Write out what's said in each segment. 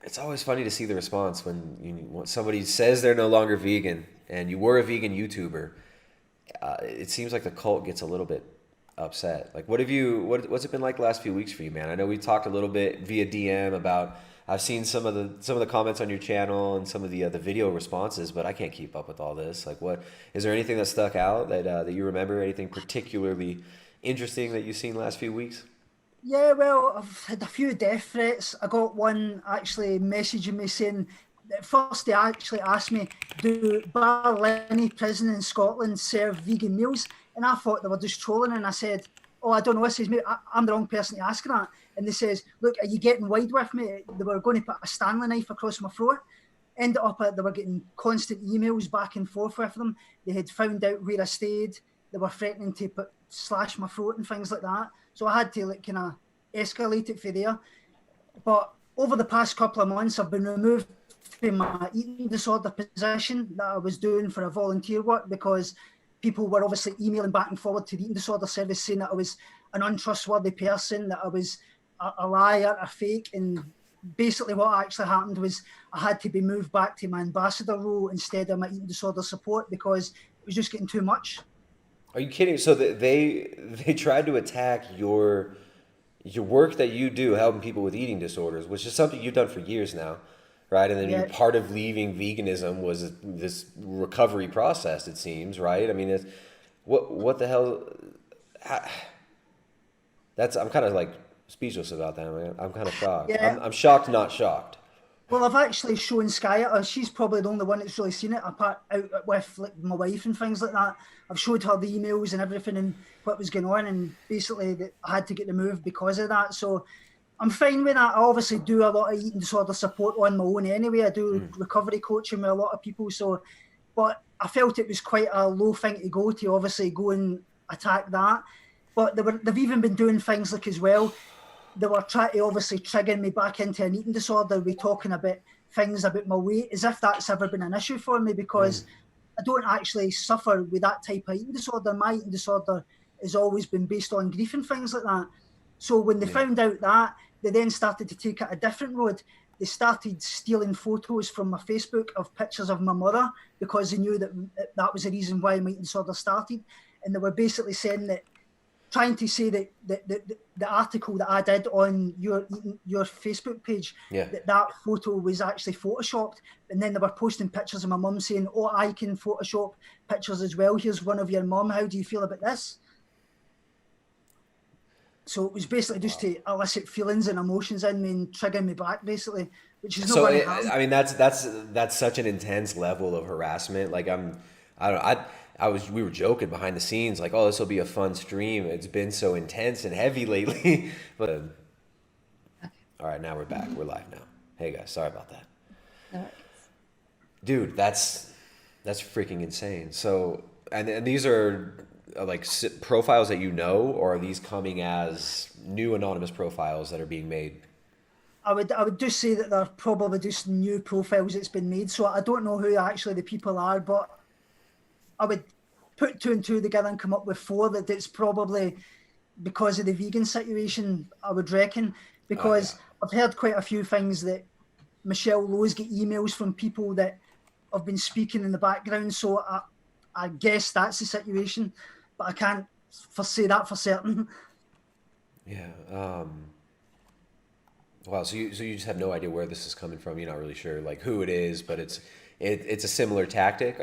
It's always funny to see the response when somebody says they're no longer vegan and you were a vegan YouTuber. It seems like the cult gets a little bit upset. Like, what's it been like the last few weeks for you, man? I know we talked a little bit via DM about. I've seen some of the comments on your channel and some of the video responses, but I can't keep up with all this. Like, what is there anything that stuck out that you remember? Anything particularly interesting that you've seen the last few weeks? Yeah, well, I've had a few death threats. I got one actually messaging me saying, at first they actually asked me, do Barlinnie prison in Scotland serve vegan meals? And I thought they were just trolling. And I said, oh, I don't know. I says, mate, I'm the wrong person to ask that. And they says, look, are you getting wide with me? They were going to put a Stanley knife across my throat. Ended up, they were getting constant emails back and forth with them. They had found out where I stayed. They were threatening to slash my throat and things like that. So I had to like kind of escalate it for there. But over the past couple of months, I've been removed from my eating disorder position that I was doing for a volunteer work because people were obviously emailing back and forward to the eating disorder service saying that I was an untrustworthy person, that I was a liar, a fake. And basically what actually happened was I had to be moved back to my ambassador role instead of my eating disorder support because it was just getting too much. Are you kidding? So they tried to attack your work that you do helping people with eating disorders, which is something you've done for years now, right? And then you Yeah, part of leaving veganism was this recovery process, it seems, right? I mean, what the hell? How, that's I'm kind of like speechless about that. I'm kind of shocked. yeah. I'm shocked, not shocked. Well, I've actually shown Skye it. She's probably the only one that's really seen it, apart out with like my wife and things like that. I've showed her the emails and everything and what was going on, and basically that I had to get removed because of that. So I'm fine with that. I obviously do a lot of eating disorder support on my own anyway. I do Mm. recovery coaching with a lot of people. So, but I felt it was quite a low thing to go to, obviously go and attack that. But they've even been doing things like as well, they were trying to obviously trigger me back into an eating disorder. We talking about things about my weight, as if that's ever been an issue for me Mm. because I don't actually suffer with that type of eating disorder. My eating disorder has always been based on grief and things like that. So when they Yeah. found out that, they then started to take it a different road. They started stealing photos from my Facebook of pictures of my mother because they knew that that was the reason why my eating disorder started. And they were basically saying that trying to say that the article that I did on your Facebook page, Yeah. that photo was actually photoshopped, and then they were posting pictures of my mum saying, "Oh, I can Photoshop pictures as well. Here's one of your mum. How do you feel about this?" So it was basically just Wow. to elicit feelings and emotions in me and trigger me back, basically, which is not So going to happen. I mean, that's such an intense level of harassment. Like I don't know, I was we were joking behind the scenes like, oh, this will be a fun stream. It's been so intense and heavy lately. But all right, now we're back. We're live now. Hey guys, sorry about that, dude. That's freaking insane. So and these are like profiles that you know, or are these coming as new anonymous profiles that are being made? I would just say that they're probably just new profiles that's been made. So I don't know who actually the people are, but I would put two and two together and come up with four that it's probably because of the vegan situation, I would reckon. Oh yeah. Because I've heard quite a few things that Michelle Lowe's get emails from people that have been speaking in the background. So I guess that's the situation, but I can't say that for certain. Yeah. Wow. So you just have no idea where this is coming from. You're not really sure like who it is, but it's a similar tactic.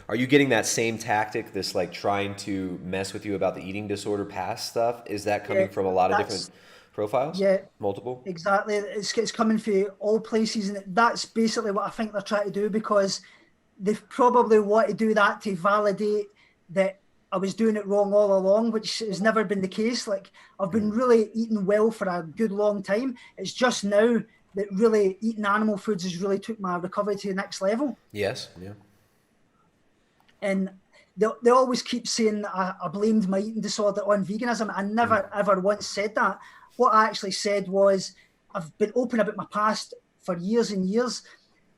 Are you getting that same tactic? This like trying to mess with you about the eating disorder past stuff. Is that Yeah, coming from a lot of different that's profiles? yeah, Multiple. exactly. It's coming for all places, and that's basically what I think they're trying to do because they probably want to do that to validate that I was doing it wrong all along, which has never been the case. Like I've been Mm. really eating well for a good long time. It's just now that really eating animal foods has really took my recovery to the next level. Yes. Yeah. And they always keep saying that I blamed my eating disorder on veganism. I Mm. never ever once said that. What I actually said was I've been open about my past for years and years.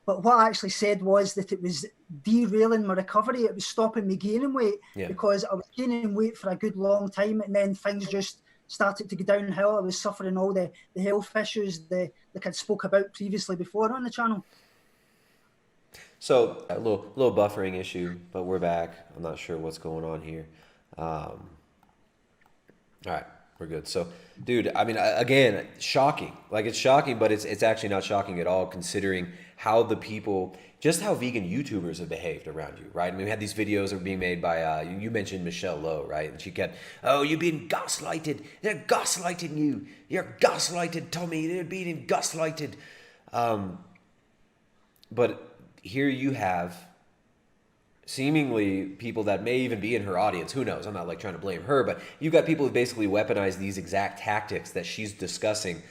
But what I actually said was that it was derailing my recovery. It was stopping me gaining weight Yeah. because I was gaining weight for a good long time, and then things just started to go downhill. I was suffering all the health issues like I'd spoke about previously before on the channel. So a little buffering issue, but we're back. I'm not sure what's going on here. All right, we're good. So, dude, I mean, again, shocking. Like it's shocking, but it's actually not shocking at all, considering how the people, just how vegan YouTubers have behaved around you, right? I mean, we had these videos that were being made by you mentioned Michelle Lowe, right? And she kept, oh, you're being gaslighted. They're gaslighting you. You're gaslighted, Tommy. They're being gaslighted. But here you have seemingly people that may even be in her audience. Who knows? I'm not like trying to blame her, but you've got people who basically weaponize these exact tactics that she's discussing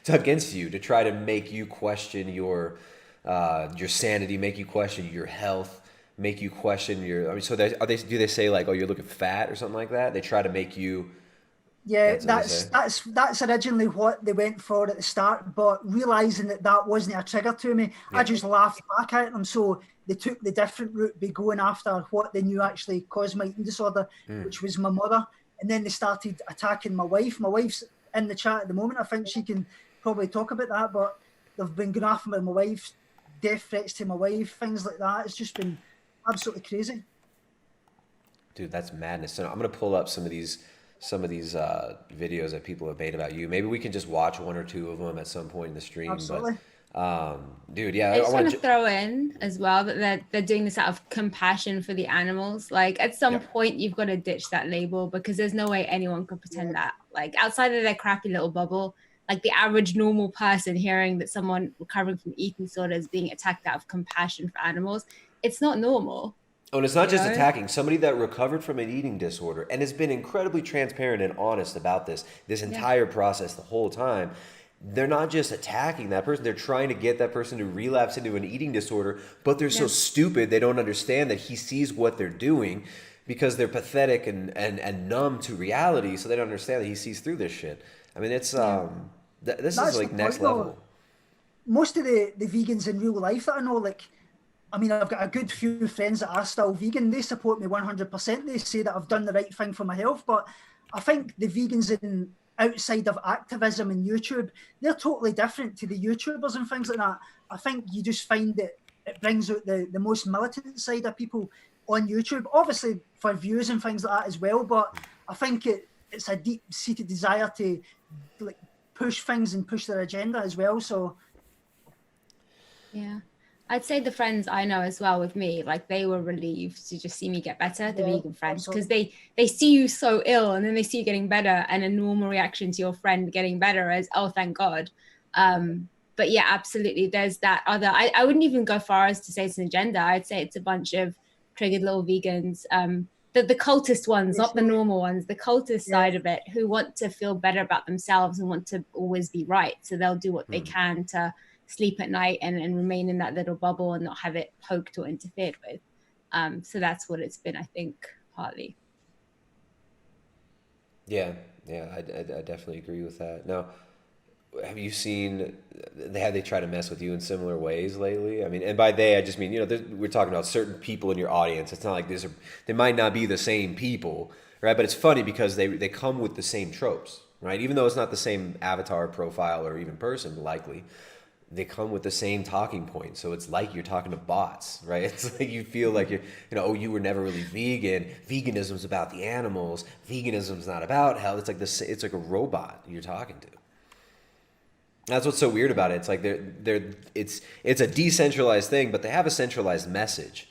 against you to try to make you question your sanity, make you question your health, make you question your. I mean, so do they say like, oh, you're looking fat or something like that? They try to make you. Yeah, that's originally what they went for at the start, but realizing that wasn't a trigger to me, I just laughed back at them. So they took the different route by going after what they knew actually caused my eating disorder, which was my mother. And then they started attacking my wife. My wife's in the chat at the moment. I think she can probably talk about that, but they've been going after my wife, death threats to my wife, things like that. It's just been absolutely crazy. Dude, that's madness. So I'm going to pull up some of these videos that people have made about you. Maybe we can just watch one or two of them at some point in the stream. Absolutely. But, dude, yeah. I just want to throw in as well that they're doing this out of compassion for the animals. Like at some point, you've got to ditch that label because there's no way anyone could pretend that. Like outside of their crappy little bubble, like the average normal person hearing that someone recovering from eating disorder is being attacked out of compassion for animals, it's not normal. Oh, and it's not just attacking somebody that recovered from an eating disorder and has been incredibly transparent and honest about this entire process the whole time. They're not just attacking that person. They're trying to get that person to relapse into an eating disorder, but they're so stupid they don't understand that he sees what they're doing because they're pathetic and numb to reality, so they don't understand that he sees through this shit. I mean, it's this is like next level. Most of the vegans in real life that I know, like, I mean, I've got a good few friends that are still vegan. They support me 100%. They say that I've done the right thing for my health. But I think the vegans outside of activism and YouTube, they're totally different to the YouTubers and things like that. I think you just find that it brings out the most militant side of people on YouTube, obviously for views and things like that as well. But I think it's a deep-seated desire to like push things and push their agenda as well. So, yeah. I'd say the friends I know as well with me, like they were relieved to just see me get better, the vegan friends, because they see you so ill and then they see you getting better, and a normal reaction to your friend getting better is, oh, thank God. But yeah, absolutely. There's that other, I wouldn't even go far as to say it's an agenda. I'd say it's a bunch of triggered little vegans, the cultist ones, not the normal ones, the cultist side of it, who want to feel better about themselves and want to always be right. So they'll do what they can to sleep at night and remain in that little bubble and not have it poked or interfered with. So that's what it's been, I think, partly. Yeah, I definitely agree with that. Now, have you seen, they try to mess with you in similar ways lately? I mean, and by they, I just mean, we're talking about certain people in your audience. It's not like they might not be the same people, right? But it's funny because they come with the same tropes, right? Even though it's not the same avatar profile or even person, likely, they come with the same talking points. So it's like you're talking to bots, right? It's like you feel like oh, you were never really vegan. Veganism's about the animals. Veganism's not about health. It's like this. It's like a robot you're talking to. That's what's so weird about it. It's like it's a decentralized thing, but they have a centralized message,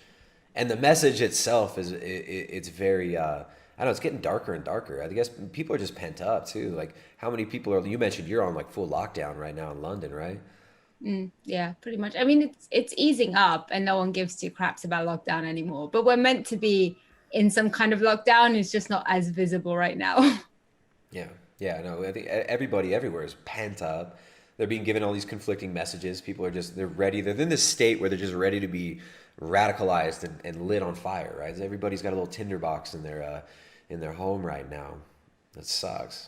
and the message itself it's very. I don't know, it's getting darker and darker. I guess people are just pent up too. Like how many people are? You mentioned you're on like full lockdown right now in London, right? Yeah, pretty much. I mean, it's easing up and no one gives two craps about lockdown anymore, but we're meant to be in some kind of lockdown. It's just not as visible right now. Yeah, no, I think everybody everywhere is pent up. They're being given all these conflicting messages. People are they're ready. They're in this state where they're just ready to be radicalized and lit on fire, right? Everybody's got a little tinderbox in their home right now. That sucks.